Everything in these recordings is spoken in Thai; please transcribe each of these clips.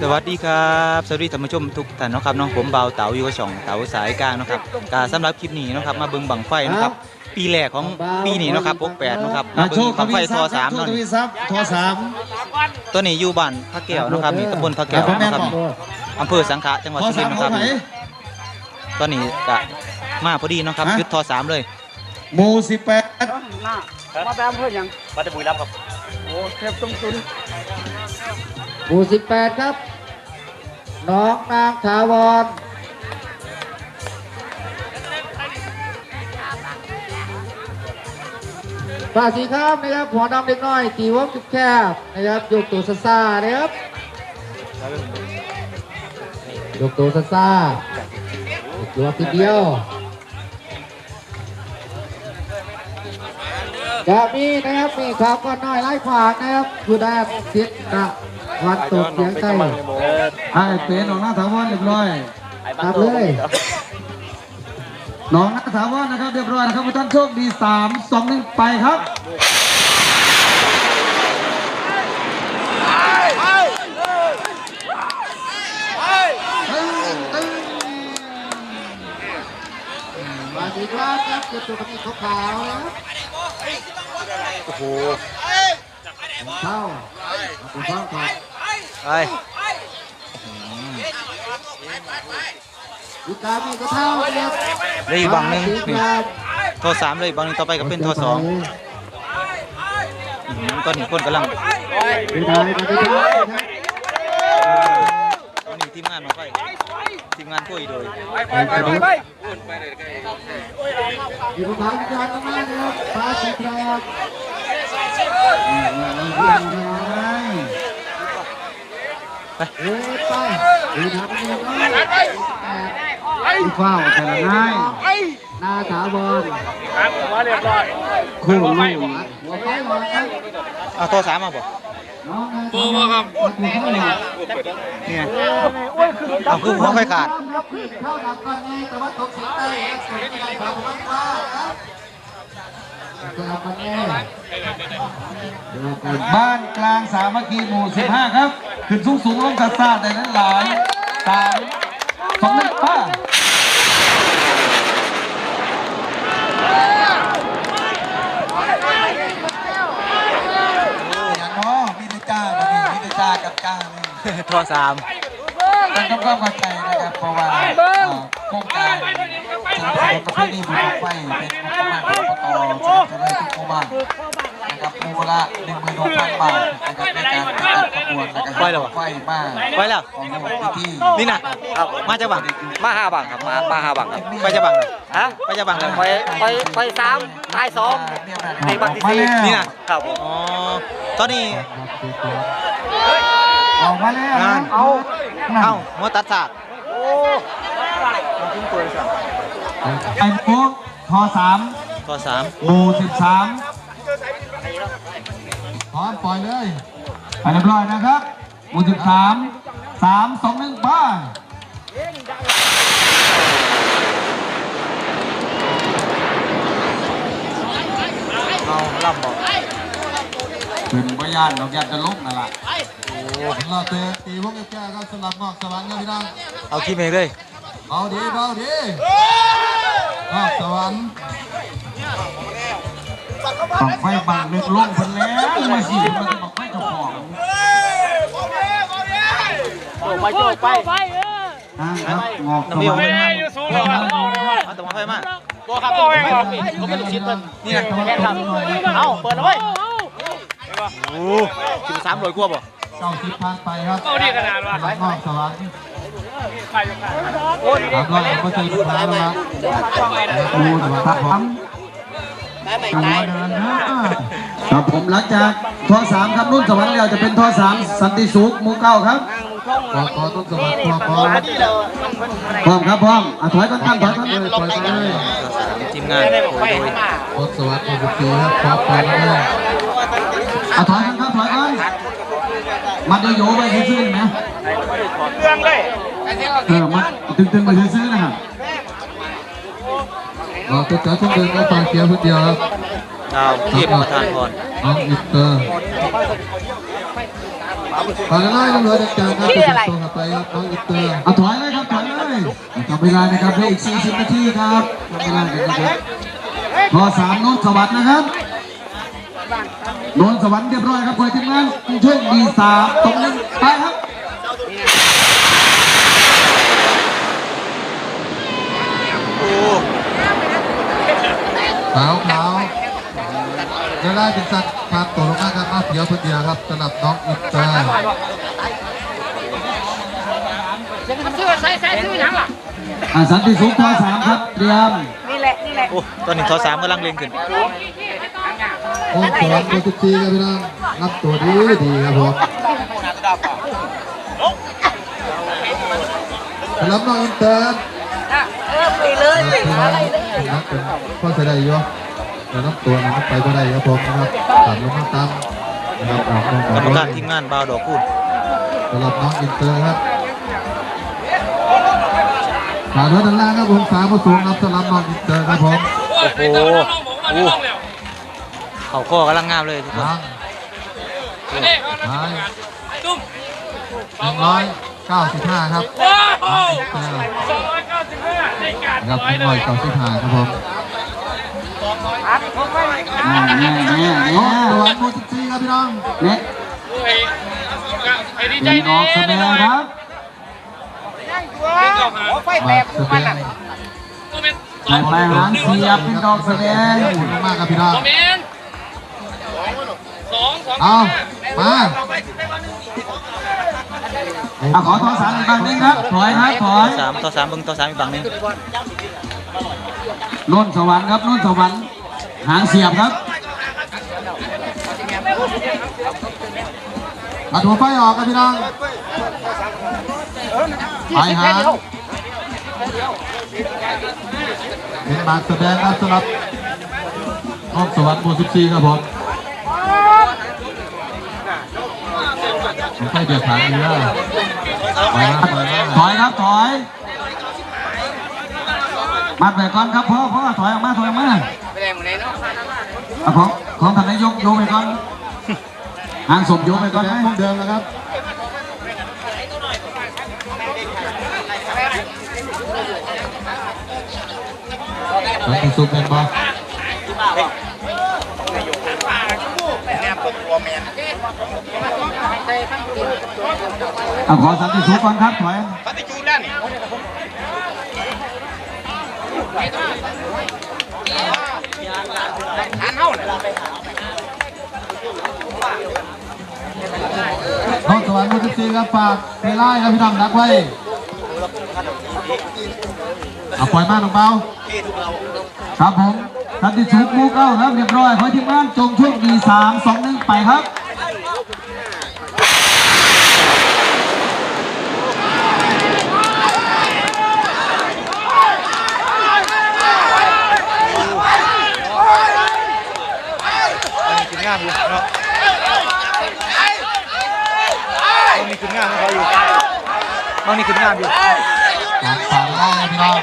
สวัสดีครับสวัสดีท่านผู้ชมทุกท่านนะครับน้องผมเบาเต๋าอยู่กับช่องเต๋าสายกลางนะครับสำหรับคลิปนี้นะครับมาเบิ่งบังไฟนะครับปีแรกของปีนี้นะครับ68นะครับมาเบิ่งบังไฟทอ3นั่นทอ3ตัวนี้อยู่บ้านพระแก้วนะครับนี่ตำบลพระแก้วนะครับอำเภอสังขะจังหวัดสุรินทร์นะครับตอนนี้ก็มาพอดีนะครับยุดทอ3เลยหมู่18มาแปมเพื่อนยังมาจะบุรีรัมย์ครับโอ้เทพตรงจุนหมู่18ครับน้องนางถาวรฝ่าสีครับนะครับหัวดำเด็กน้อยตีวงจุดแคบนะครับยกตัวซ่าๆนะครับยกตัวซ่าๆตัวทีเดียวจะมีนะครับมีข่าวก้อนน้อยไล่ขวางนะครับผู้ได้สิทธิ์นะวันตกเสียงใจไอ้เป็นน้องนาถาวรเรียบร้อยครับเลยน้องนาถาวรนะครับเรียบร้อยนะครับทุกท่านโชคดี3 2 1ไปครับมาดีครับครับเก็บตัวนี้ขาวๆนะครับโอ้โหเข้าถูกต้องครับไปลูกกามีก็เท่าครับเลยอีกบังหนึ่งนี่ทอ3เลยบังหนึ่งต่อไปก็เป็นทอ2ตอนนี้คนกำลังตอนนี้ทีมงานมาไปทีมงานคุยโดยอยู่บนทางยานมากนะครับฟ้าสีแดงไปดูทางนี้อีฟ้าแต่ละนายนาถาวรมาเรียบร้อยคู่ลูกหัวไฟหมดครับเอาทอ3มาบ่ปูครับนี่เอาคือหัวไฟขาดเข้าดับก่อนนี่แต่ว่าตกเสียงได้ส่วนที่ได้ความมั่นคงครับบ้านกลางสามัคคีหมู่15ครับขึ้นสูงลงกระซ่าได้นั้นหลาย3 2 1ป้าอย่างน้อมีแต่จ้ามีแต่จ้ากับจ้าเลยทอ3ต้องเข้าใจนะครับเพราะว่าโครงการประเภทนี้บุญไฟเป็นงบประมาณของอบตจะได้ทุกหมู่บ้านนะครับหมู่ละ16,000 บาทนะครับในการจัดขบวนนะครับไฟมาไปแล้วของพิธีนี่นะมาจะบังมา5 บังครับมา5 บังครับไปจะบังเลยฮะไปจะบังเลยไป3ตาย2ในบังที่4นี่นะครับอ๋อตอนนี้ออกมาแล้วเอาหัวตัดสากไอ้พวกทอ3หมู่13พร้อมปล่อยเลยไปเรียบร้อยนะครับหมู่13 3 2 1ป้าเอาล่ำบอกเป็นพยานเราอยากจะลุกนั่นแหละเราเตะตีพวกแก่ก็สลับนอกสวรรค์นะพี่น้องเอาขี้เมฆเลยเบาดีนอกสวรรค์บอกไฟบางเล็กลงคนแล้วมาสิมันบอกไฟเจ้าของไปครับงอกน้ำเบี้ยวไม่อยู่สูงเลยเอาแต่มาไฟมาตัวครับตัวเขาเป็นลูกชิ้นเพิ่นนี่นะแค่ทำเอาเปิดเลยโอ้กิน300กว่าบ่90พันไปครับเอาดีขนาดว่ะนอกสวรรค์โอ้ยครับเราก็จะดูได้แล้วดูสวรรค์ครับครับผมหลังจากทอ3ครับรุ่นสวรรค์แล้วจะเป็นทอ3สันติสุขหมู่9ครับขอต้นสวรรค์พร้อมครับพร้อมถอยกันถอยกันเลยปล่อยกันเลยทีมงานทศวรรษที่14ครับพร้อมเลยถอยกันครับถอยกันมัดโยไปซื้อๆไหมเรื่องเลยมัดตึงๆไปซื้อๆนะครับเราจะจัดช่วงเดินก็ฟังเกียร์พื้นเดียวครับดาวเทียบประธานพรน้องอินเตอร์ ตอนนั้นน้องเหลือเด็กจานครับตัวขับไปครับน้องอินเตอร์เอาถอยเลยครับถอยเลยทำเวลานะครับได้อีก40 นาทีครับทำเวลากันนะครับพอ3โน้ตสวัสดิ์นะครับโน้ตสวรรค์เรียบร้อยครับคอยทีมงานช่วงดี3ตรงนึงไปครับขาวจะได้เป็นสัตว์พาตัวลงมาครับมาเพียวคนเดียวครับสำหรับน้องอินเตอร์สันติสุขทอ3ครับเตรียมนี่แหละโอ้ตอนนี้ทอ3กำลังเล็งขึ้นโอ้ตัวตัวทุกทีครับพี่น้องรับตัวดีครับผมรับน้องอินเตอร์ไปเลยอะไรได้พ่อใส่ได้เยอะแต่รับตัวนั้นไปก็ได้ครับผมนะครับตัดลงมาตามนะครับกรรมการทีมงานบ่าวดอกคูณสำหรับน้องอินเตอร์ครับขาเนื้อด้านล่างครับผมขาผสมครับสำหรับน้องอินเตอร์ครับผมโอ้โหเขาข้อกำลังงามเลยทุกคน195ครับครับ195ครับผมตัวโมจิซีครับพี่น้องเนี่ยเป็นดอกแสดงครับไฟแตกคู่มันอ่ะไปหางเสียบเป็นดอกแสดงหุ่นมากครับพี่น้องเอามาขอทอ3อีกบางนึงครับถอยครับถอยทอ3บึงทอ3อีกบางนึงโน่นสวรรค์ครับโน่นสวรรค์หางเสียบครับมาถูไฟออกครับพี่น้องไปหางเป็นบางแสดงครับสำหรับห้องสวรรค์บู14ครับผมไม่เดือดขาดเลยถอยครับถอยมัดไปก่อนครับพ่อถอยออกมาถอยออกมาของท่านนายกโยไปก่อนหางศพโยไปก่อนพวกเดิมนะครับเป็นซูเปอร์บอลขอสันติสุขก่อนครับถอยสันติจูนแล้วนี่ห้องสวรรค์มุสลิมครับฝากเพลไล่ครับพี่น้องนักไว้เอาปล่อยมาน้องเบาครับผมสันติสุขมูเก้าครับเรียบร้อยขอทีมงานจงโชคดี3 2 1ไปครับงามอยู่เนาะต้องมีขึ้นงามของเขาอยู่ต้องมีขึ้นงามอยู่ฝั่งได้พี่น้อง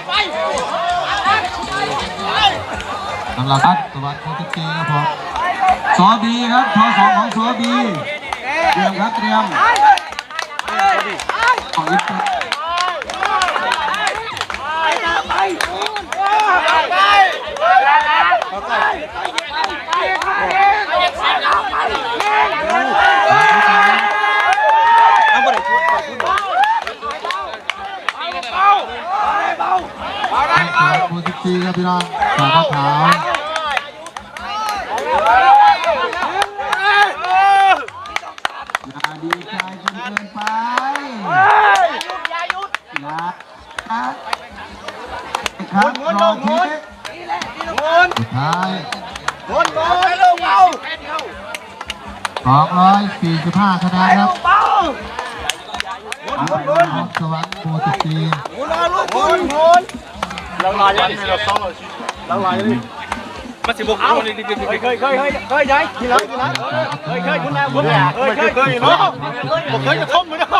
สำหรับสวัสดิ์โคตรจีครับผมสอบีครับทอ2ของสอบีเตรียมครับเตรียมของยิปต์โมจิซีครับพี่น้องขาวขาวอย่าดีใจจนเกินไปนะครับรอเทคสุดท้าย245คะแนนครับสวรรค์โมจิซีเราลอยยังเราซ้อมเราลอยยังมาสิบกเคยย้ายทีละเคยคุณแม่คุณแม่เคยเนาะผมเคยจะท่อมเลยนะเรา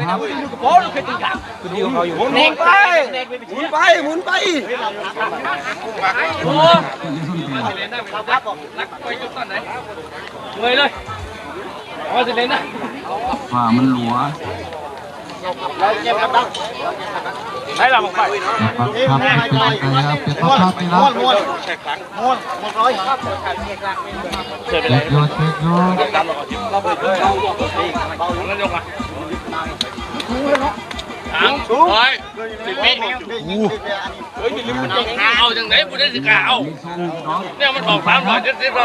ครับโอ้เคยติดกันคุณดีของเขาอยู่หมุนไปหมุนไปโอ้รักไปจุดต้นไหนเลยเลยเอาสิเลยนะ ฝ่ามันหลัว ให้เราไป ครับเป็นไงครับเป็นภาพนี่ครับ ม้วนร้อย เด็กโยนเด็กโยน ร้อยสิบวิเอาจังไหนบุได้สิกาเอาเนี่ยมันออก300จะ10เรา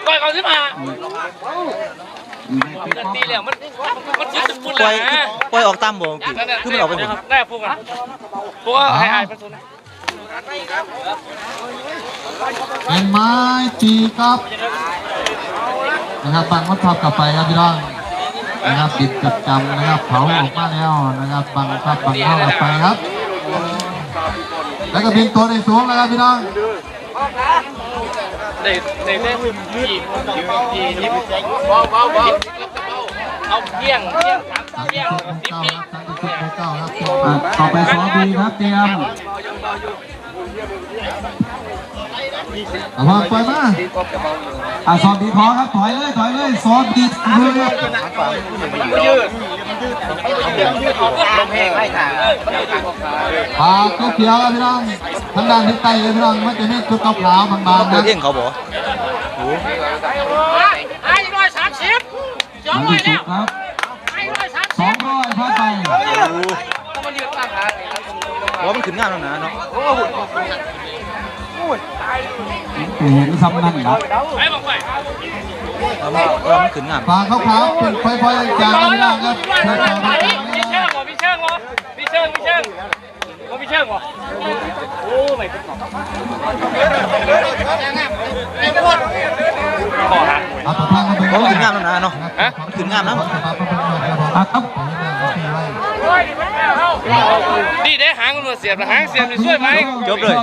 ก้อยเขาสิมาตีแล้วมันสุดๆ ปล่ เล อย ยนะ ปล่อยออกตามบ่พี่คือมันออกไปหมด ได้พวกกันพวกไอ้ประชุม เป็นไม้ตีครับนะครับบังวัดทับกลับไปครับพี่น้องนะครับติดจดจำนะครับเผาออกมาแล้วนะครับบังครับบังเข้ากลับไปครับ แล้วก็บินตัวในสูงนะครับพี่น้อง ในเอาเกี้ยง39ครับต่อไปสอบีครับเตรียมเอามาปล่อยมาสอบีพอครับถอยเลยสอบีเลยครับปากก็เขียวครับพี่น้องทางด้านทิศใต้เลยพี่น้องมันจะมีจุดขาวๆบางๆ เปิ นะ ดเองเขาบ่โอ้ ไอ้130 200แล้วครับ200พอไป ว่ามันขึ้นงามแล้วนะเนาะ เห็นซ้ำนั่นครับ ไอ้บอกไป ว่ามันขึ้นงาม ปากขาวๆเป็นไฟๆจางๆพี่น้องครับเชิญต่อครับ มีเชิงเหรอโอ้ไม่ขึ้นหรอกขอฮะ เอาประธานมาเป็น ว่ามันขึ้นงามแล้วนะเนาะมันขึ้นงามนะ ครับ นี่ได้หางมันเสียบหางเสียบนี่ช่วยไหม จบเลย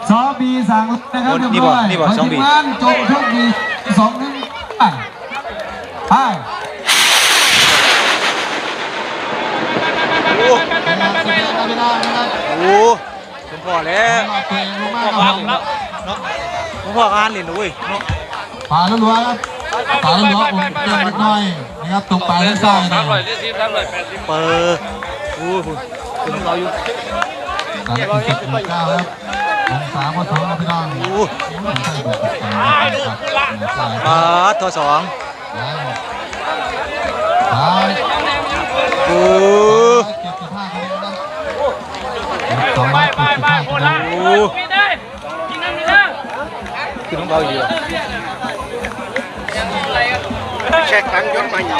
ซอบีสั่งนะครับ นี่บ่สองบี ทีมงานจงโชคดี2-1ไป โอ้โหผมพอแล้วเนาะผมพออ่านเลยนะเว้ยเนาะ ป่าล้วนๆครับป่าล้วนๆผมเดินมาหน่อยนะครับตรงป่าด้านซ้ายนะ 380 เปิดโอ้โหคุณเราอยู่ 3.9ครับองศาพอสองครับพี่น้อง โอ้ทอสอง โอ้ ไปโคราชมีได้กินน้ำมีได้ คือน้องเบาอยู่ เช็คตังย้อนมาอยู่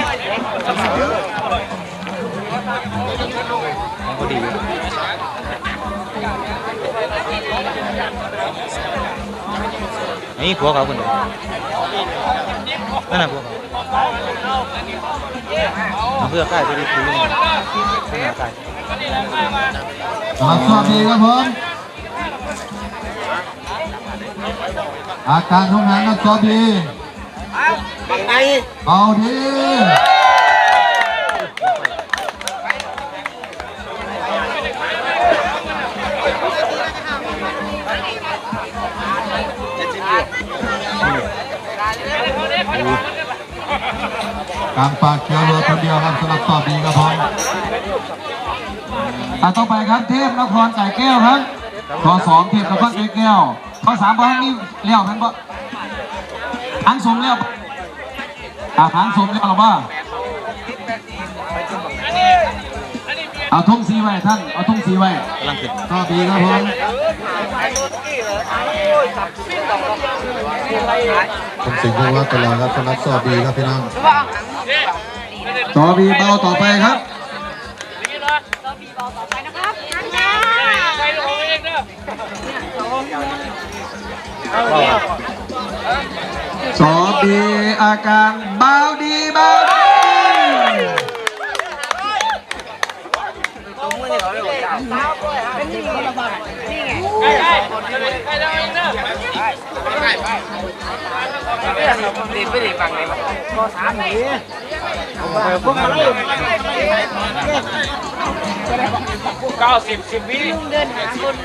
มันก็ดีอยู่นี่ผัวเขาคนเดียวนั่นน่ะผัวเขาเพื่อใกล้จะได้คุยกันเพื่อใกล้ สวัสดีครับผมอาการของหางครับสวัสดีเอาดีกลางปากเขียวเรือคนเดียวครับสำหรับสวัสดีครับผมต่อไปครับเทพนครไก่แก้วครับข้อ2เทพนครไก่แก้วข้อ3บอลนี่เลี้ยวทั้งบ่หางสมเลี้ยวหางสมเลี้ยวหรือเปล่าเอาทุ่งสีไว้ท่านเอาทุ่งสีไว้ กำลังขึ้น ก็ดีครับผมผมสิงห์ว่าตลอดครับสำหรับสวัสดีครับพี่น้องต่อบีเบาต่อไปครับสอบีอาการเบาดีเบาดี90 10 วิเดินหาคน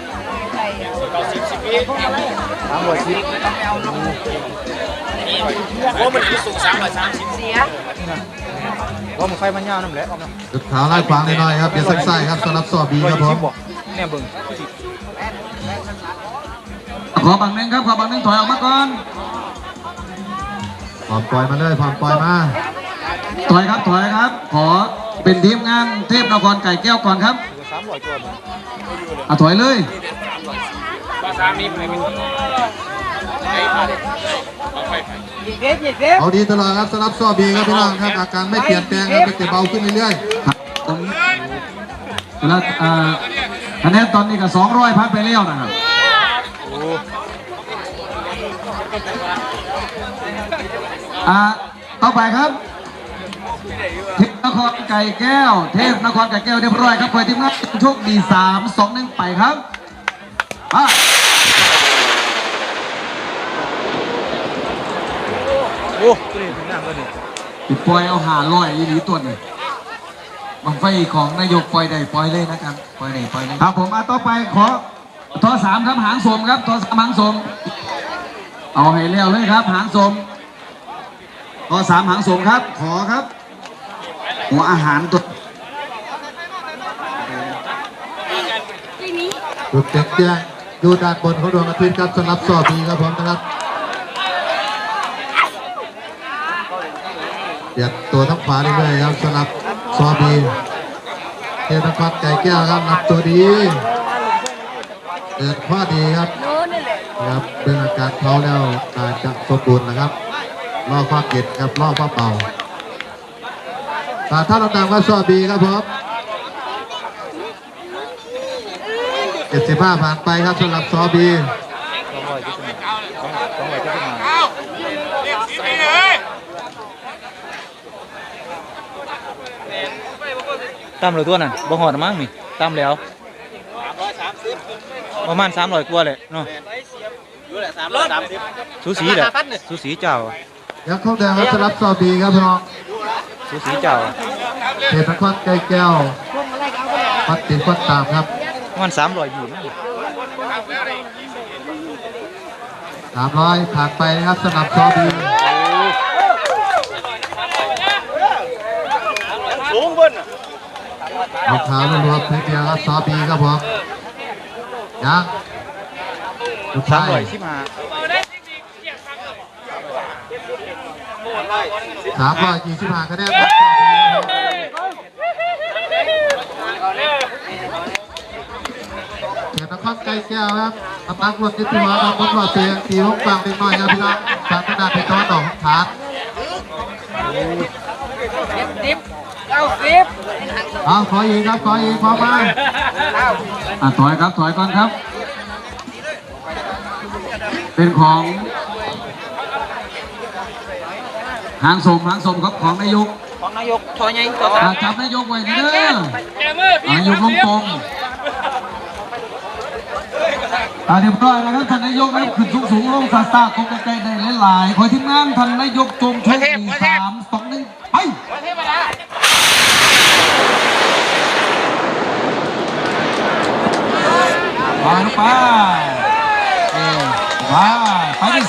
ว่ามันไฟมันยาวน้ำแหละเอาเนาะ จุดขาวไล่ขวางหน่อยๆครับเดี๋ยวสักไส้ครับสำหรับซอบีครับผม เนี่ยเบิ่ง ขอบังหนึ่งครับขอบังหนึ่งถอยออกมาก่อนพร้อมปล่อยมาเลยพร้อมปล่อยมาถอยครับถอยครับ ขอเป็นทีมงานเทพนครไก่แก้วก่อนครับ 300ตัวมัน ถอยเลยเอาดีตลอดครับสำหรับซอบีครับพี่น้องครับอาการไม่เปลี่ยนแปลงครับแต่เบาขึ้นเรื่อยๆครับตรงนี้แล้วคะแนนตอนนี้ก็200พันไปแล้วนะครับต่อไปครับเทพนครไก่แก้วเทพนครไก่แก้วเรียบร้อยครับคอยทีมงานโชคดี3 2 1ไปครับโอ้ตัวนี้ถึงน้ำแล้วนี่ ติดปล่อยเอา500ยีหลีตัวนี่บังไฟของนายกปล่อยได้ปล่อยเลยนะครับปล่อยได้ปล่อยเลยครับผมต่อไปขอทอ3ครับหางสมครับทอ3หางสมเอาให้เร็วเลยครับหางสมทอ3หางสมครับขอครับหัวอาหารตัวจุดแจ้งดูด้านบนของดวงอาทิตย์ครับสำหรับซอบีครับผมนะครับเปลี่ยนตัวทั้งขวาเรื่อยๆครับสำหรับซอบีเทพนครไก่แก้วครับรับตัวดีเดินข้อดีครับนะครับเป็นอาการเขาแล้วอาจจะสมบูรณ์นะครับล่อข้อเก็ดครับล่อข้อเป่าถ้าเราตามก็ซอบีครับผม75ผ่านไปครับสำหรับซอบีตามเลยตัวนั่นบ่หอดมั้งนี่ตามแล้วประมาณ300กว่าเลยเนาะสูสีแหละสูสีเจ้า ยังเข้าแดงครับสำหรับซอบีครับพี่น้อง สูสีเจ้า เทพนครไก่แก้วปัดติดปัดตามครับประมาณ300อยู่นะ 300ผ่านไปนะครับสำหรับซอบี สูงบน เอาขาวรวมๆเพียงครับซอบีครับผมยังสุดท้าย 315 325คะแนนครับเทพนครไก่แก้วครับตำนักรวมจิตวิทยาครับผมว่าเสียงตีห้องฟังเล็กน้อยครับพี่น้องจากขนาดเป็นตะวันออกของฐานขออีกครับขออีกพอมาถอยครับถอยก่อนครับเป็นของหางสมครับของนายกถอยไงจับนายกไว้เด้อนายกลงตรงเรียบร้อยนะครับท่านนายกนะครับขึ้นสูงลงซาคงไกลๆได้หลายๆขอทีมงานท่านนายกจงโชคดี3 2 1ไปไปท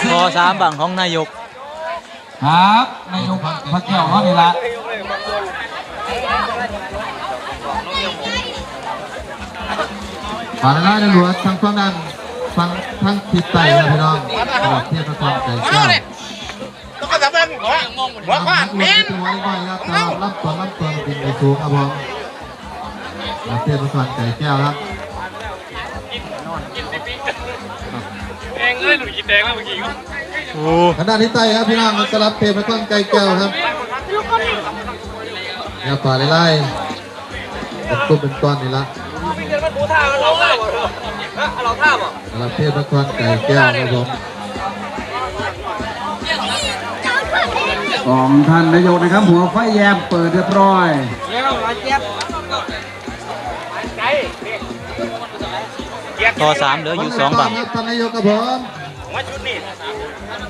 ี่พอ3บังของนายกครับนายกพระแก้วเขานี่ละผ่านแล้วตำรวจทางฝั่งนั้นฟังทั้งทิศใต้นะพี่น้องตลอดเที่ยวตะวันไก่แก้วต้องกระสับกันหัวขวานเมน ตัวไว้ครับตามรับตัวบินไปสูงครับผมเที่ยวตะวันไก่แก้วครับหลุดกินแดงแล้วเมื่อกี้ขณะที่ใต้ครับพี่น้องสลับเทพตะวันไก่แก้วครับเนี่ยป่าไล่เป็นตุ้มเป็นก้อนนี่ละสลับเทพตะวันไก่แก้วครับผมของท่านนายกนะครับหัวไฟแยมเปิดเรียบร้อยพอ3เหลืออยู่2บังท่านนายกครับผม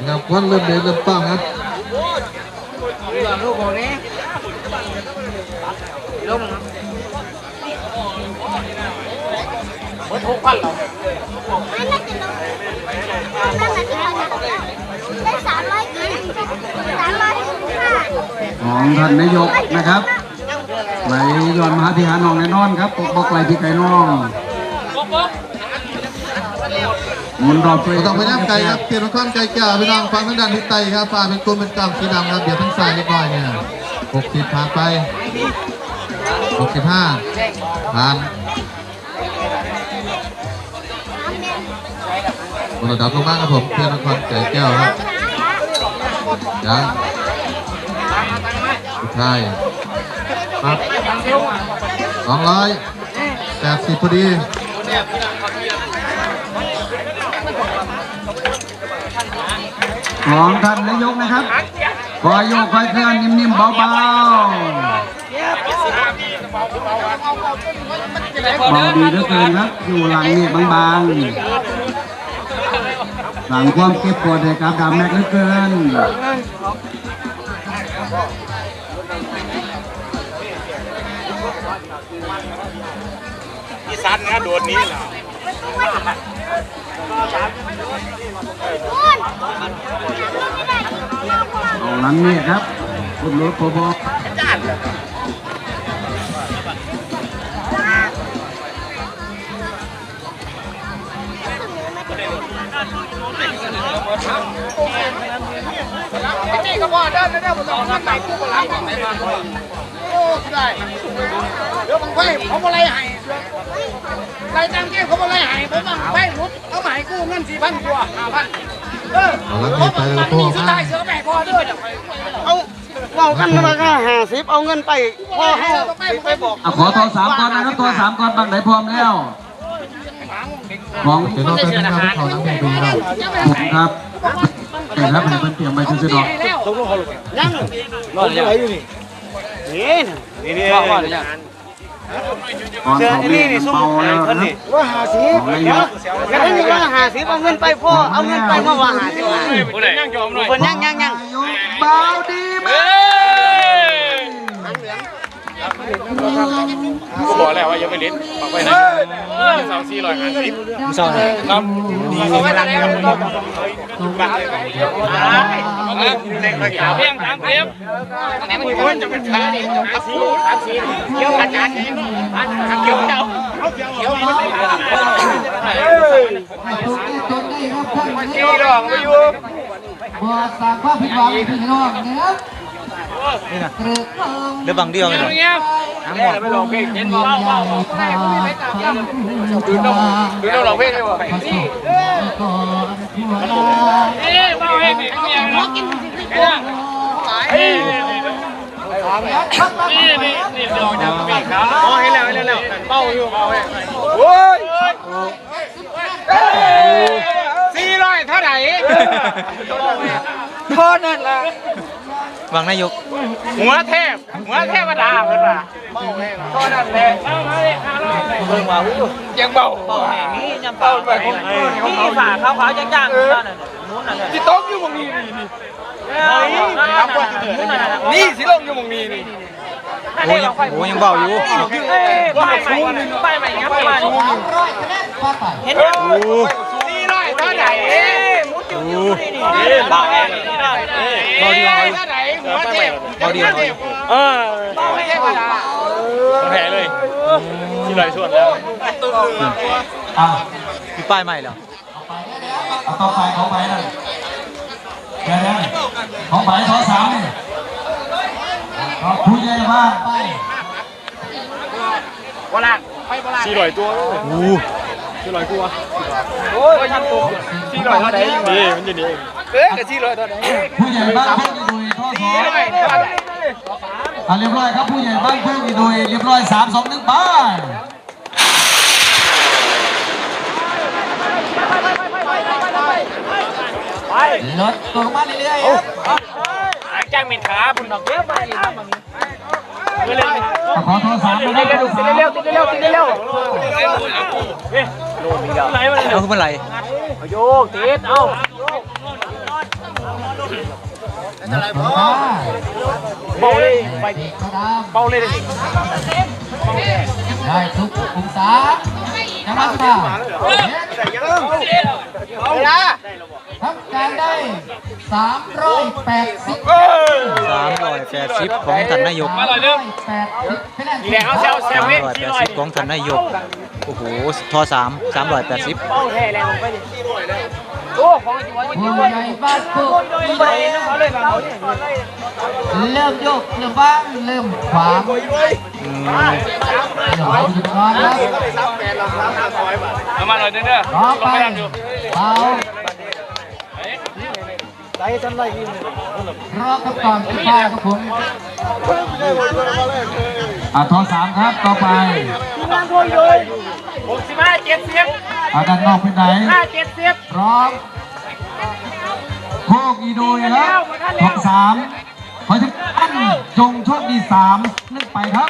ครับควันเริ่มเดินเริ่มปั้งครับ ไม่น่าจะลงนั่นแหละที่เราได้300กิน365ของท่านนายกนะครับไหลย้อนมหาธิหาน้องแน่นอนครับบอกไหลพี่ไก่น้องหมุนรอบตัว ต้องไปน้ำไก่ครับเปลี่ยนมาข้อนไก่แก่พี่น้องฟังทางด้านทิศใต้ครับฝ่าเป็นกลมเป็นกลางสีดำครับเดี๋ยวทั้งสายเล็กน้อยเนี่ย60ผ่านไป65ผ่านบนระดับลงมากครับผมเปลี่ยนมาข้อนไก่แก้วครับยังสุดท้ายครับ280พอดี ของท่านนายกนะครับคอยโยกคอยเคลื่อนนิ่มๆเบาๆเบาดีเหลือเกินครับอยู่หลังนี่บางๆหลังความเก็บปวดเลยครับดำแม็กเหลือเกิน อีสานนะโดดนี้ล่ะ เอาหลังนี่ครับคุณรถพบ นี่ก็พอได้แล้วผมต้องทำไหนคู่กับเราโอ้ได้เดี๋ยวบางไฟเขาอะไรให้รายตังเกี้เขาอะไรให้ผมบางไฟรุดเขาหมายกู้เงิน4,000กว่า5,000เขาบอกมีสุดท้ายเสือแบกพอด้วยเอาเอากันมาก็50เอาเงินไปพอให้ไปบอก ขอโทรสามก่อนนะครับโทรสามก่อนบางไหนพร้อมแล้วของ เดี๋ยวเราไปทำงานเขาทั้งปีครับ ผมครับแต่ถ้าผมเป็นเตรียมไปซื้อดอก ยังรอดอะไรอยู่นี่นี่รอดหรือยัง ก่อนเขามีเมาแล้วนะ ว่า50เดี๋ยวงั้นนี่ว่า50เอาเงินไปพ่อเอาเงินไปมาว่า50คนยังยอมหน่อยคนยังเบาดีมาก กูบอกแล้วว่ายังไม่เล่นฝากไว้นะ2,450มึงเศร้าครับดีเอาไว้อะไรครับบ้าเด็กมาเพียง3เพียงไหนมันควรจะเป็นชาดิ34เกี่ยวอาจารย์เกี่ยวเจ้าเกี่ยวมันนี่ดอกมาอยู่ บ่สร้างความผิดหวังพี่น้องนะครับ นี่นะเหลือบางเดียวเลยเหรอ ทั้งหมดไม่ลงเพลงเย็นบอกดูต้องลงเพลงเลยว่ะนี่เบาเองนี่นี่ดอกจะมีขาอ๋อให้แล้วเบาอยู่เบาเองโอ้ย400เท่าไหร่เท่านั้นละ บางนายก หัวเทพมาด่าเพิ่นว่าก็นั่นแหละเบิ่งว่ายังเบานี่ยังเบาไปนี่ฝาขาวๆจ้างๆนั่นน่ะสิตกอยู่หม่องนี้นี่สิลงอยู่หม่องนี้นี่ โอ้ยังเบาอยู่ ป้ายใหม่ครับป้ายเห็นยัง400เท่าไหร่มุดอยู่นี่เบาเองเบาดีเท่าไหร่หัวเทพเบาดีเบาไม่ใช่ว่าแพ้เลยที่ไรส่วนแล้ว มีป้ายใหม่แล้ว เอาต่อไปเขาไปเลยแกเนี่ยเขาไปโทรสามนี่ผู้ใหญ่บ้านไป โบราณไปโบราณ400ตัว400ตัวโอ้ยยันตัว400เท่าไหร่นี่มันจะนี่กับ400เท่าไหร่ ผู้ใหญ่บ้านพวกอีดุยโทรสองเรียบร้อยครับผู้ใหญ่บ้านพวกอีดุยเรียบร้อย3 2 1ไปรถตัวมาเรื่อยๆ จ้างเมนขาบุญดอกเยอะไปเร็ว ขอโทรศัพท์นะครับ ติดเร็วเอาขึ้นมาไหล โยกติดเอาเบาเลยไปเบาเลย ได้ทุกองศา จังหวัดตราดทำการได้380 ของท่านนายก 380คะแนน 380ของท่านนายกโอ้โหทอ380 ผู้ใหญ่บ้านปุ๊บเริ่มโยกเริ่มบ้างเริ่มขวาง อืม เดี๋ยวให้ดูก่อนครับ เอามาหน่อยเด้อ ต่อไปเอารอกับก่อนสุดท้ายครับผมทอ3ครับต่อไป 65 ด้านนอกเป็นไหน 70 พร้อมโคกอีโดยครับทอ3ขอทุกท่านจงโชคดี3นึกไปครับ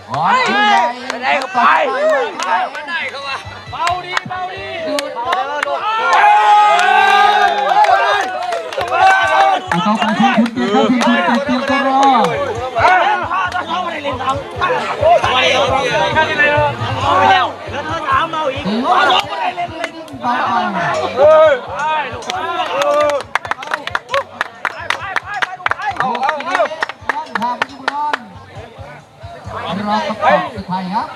ขอผู้ใหญ่ไปต่อไปทีมคุณเกียรติครับทีมคุณเกียรติเตรียมตัวรอถือว่าเบาๆรอกระป๋องสุดท้ายครับ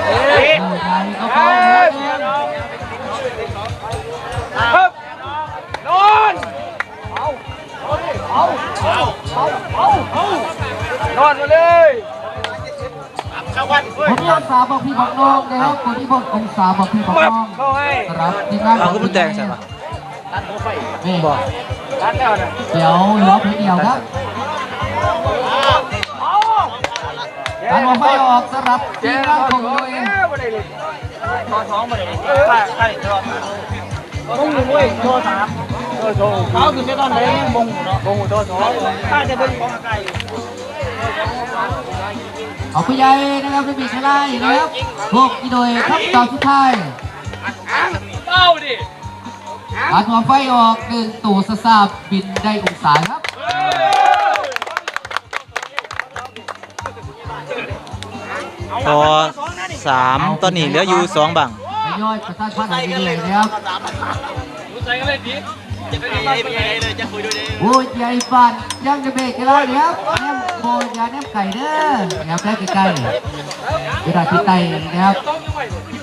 ผู้ใหญ่ก็พร้อมแล้ว นอนมาเลย ผมรักษาบอกพี่บอกน้องนะครับคนที่บอกองศาบอกพี่บอกน้องครับทีมงาน เอาขึ้นมาแตงใช่ปะ นี่บอกเดี๋ยวรอเพียงเดียวครับการวางไฟออกสำหรับทีมงานของตัวเองเอาผู้ใหญ่นะครับไม่มีใครไล่นะครับพวกอีโดยครับตอนสุดท้ายการวางไฟออกหนึ่งตู่ซาซาบินได้องศาครับทอ3ตอนนี้เหลืออยู่2บัง ย่อยประชาชนหายไปเลยนะครับโอ้ยใหญ่ฟันยังจะเบรกกันแล้วนะครับแนมโบยาแนมไก่เด้อนะครับได้ใกล้ๆเวลาที่ไต่นะครับ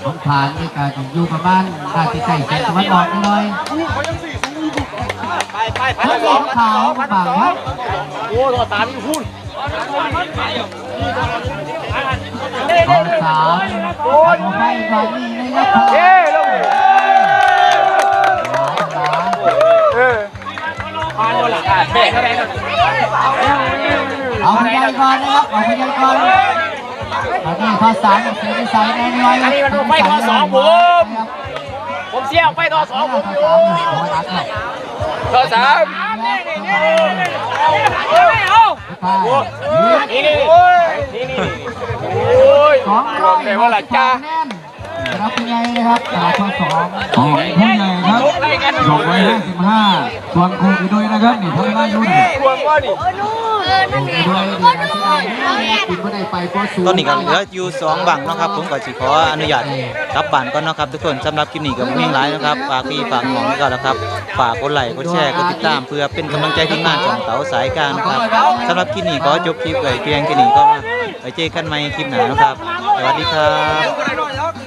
ผมผ่านในการอยู่ประมาณด้านที่ไต่เส้นตะวันออกนิดหน่อยขาวบางครับสามไฟบางนี่นะครับเอาพยายก่อนนะครับเอาพยายก่อนตอนนี้ข้อ3เสียไปใส่แน่นอนครับ ไฟข้อ2ผมเสียไฟข้อ2ผมอยู่ข้อ3ของร้อยแต่ว่าหลักจ้ารับผู้ใหญ่นะครับตลาดข้อ2ของผู้ใหญ่ครับ255ส่วนครูอีด้วยนะครับนี่ทั้งได้ยุ่นตอนนี้ก็เหลืออยู่2บังเนาะครับผมก็สิขออนุญาตกลับบ้านก่อนเนาะครับทุกคนสำหรับคลิปนี้ก็บ่มีหลายนะครับฝากพี่ฝากน้องก็แล้วครับฝากกดไลค์กดแชร์กดติดตามเพื่อเป็นกำลังใจทีมงานของเต๋าสายกลางนะครับสำหรับคลิปนี้ขอจบคลิปเลยเพียงแค่นี้ก็มาไว้เจอกันใหม่คลิปหน้านะครับสวัสดีครับ